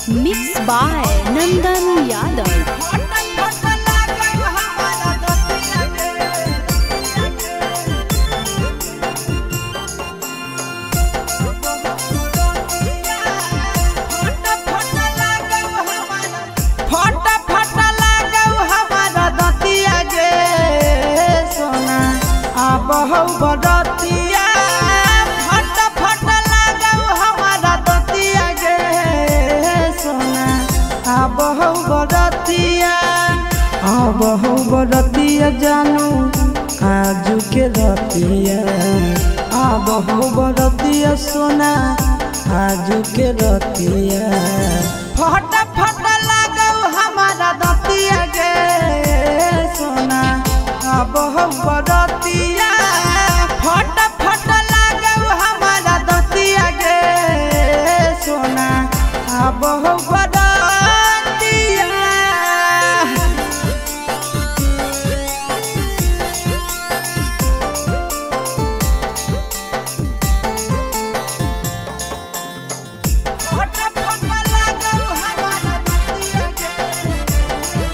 Mixed by Nandan Yadav. बहु बरतिया फट फट लागौ हमारा दतिया गे सोना बहु बरतिया जानू आजू के रतिया बहु बरतिया सोना आजू के रतिया फट फट लागौ हमारा दतिया गे सोना बहु बरतिया फट फट लागौ हमारा दतिया गे सोना बहु बरतिया फट फट लागौ हमारा दतिया गे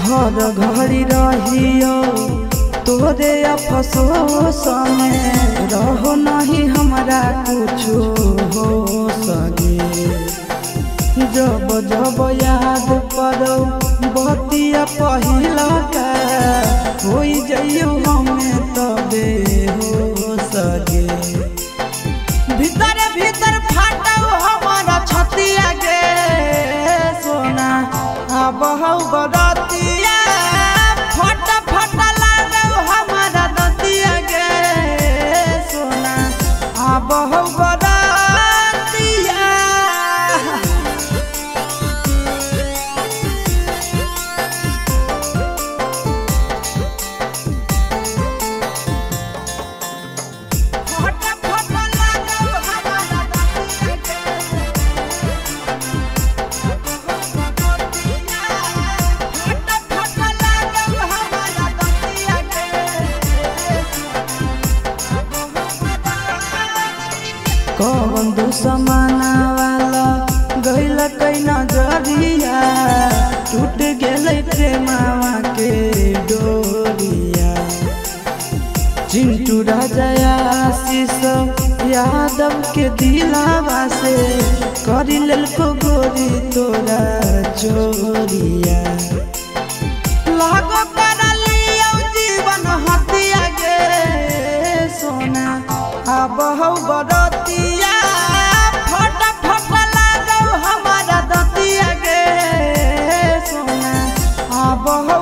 हर घड़ी रहियो तोरे अफसोस में रहो नहीं हमारा कुछो हो सके जब जब याद करो बतिया पहिला का हो जाइयो हमें तबे हो सके भीतर भीतर फाटो हमारा छतिया गे सोना बहु बरतिया फट फट लागौ हमारा दतिया गे सोना बहु बरतिया फट फट लागौ हमारा दतिया कौन दुश्मना वाला गइल कई नजरिया टूट गेलै प्रेमावा के डोरिया चिंटू राजा आशीष यादव के दिलावा से करी लेलको गोरी तोरा चोरिया लागो कर लियो जीवन हतिया गे सोना बहु बरतिया फट फट लागौ हमारा दतिया गे सोना बहु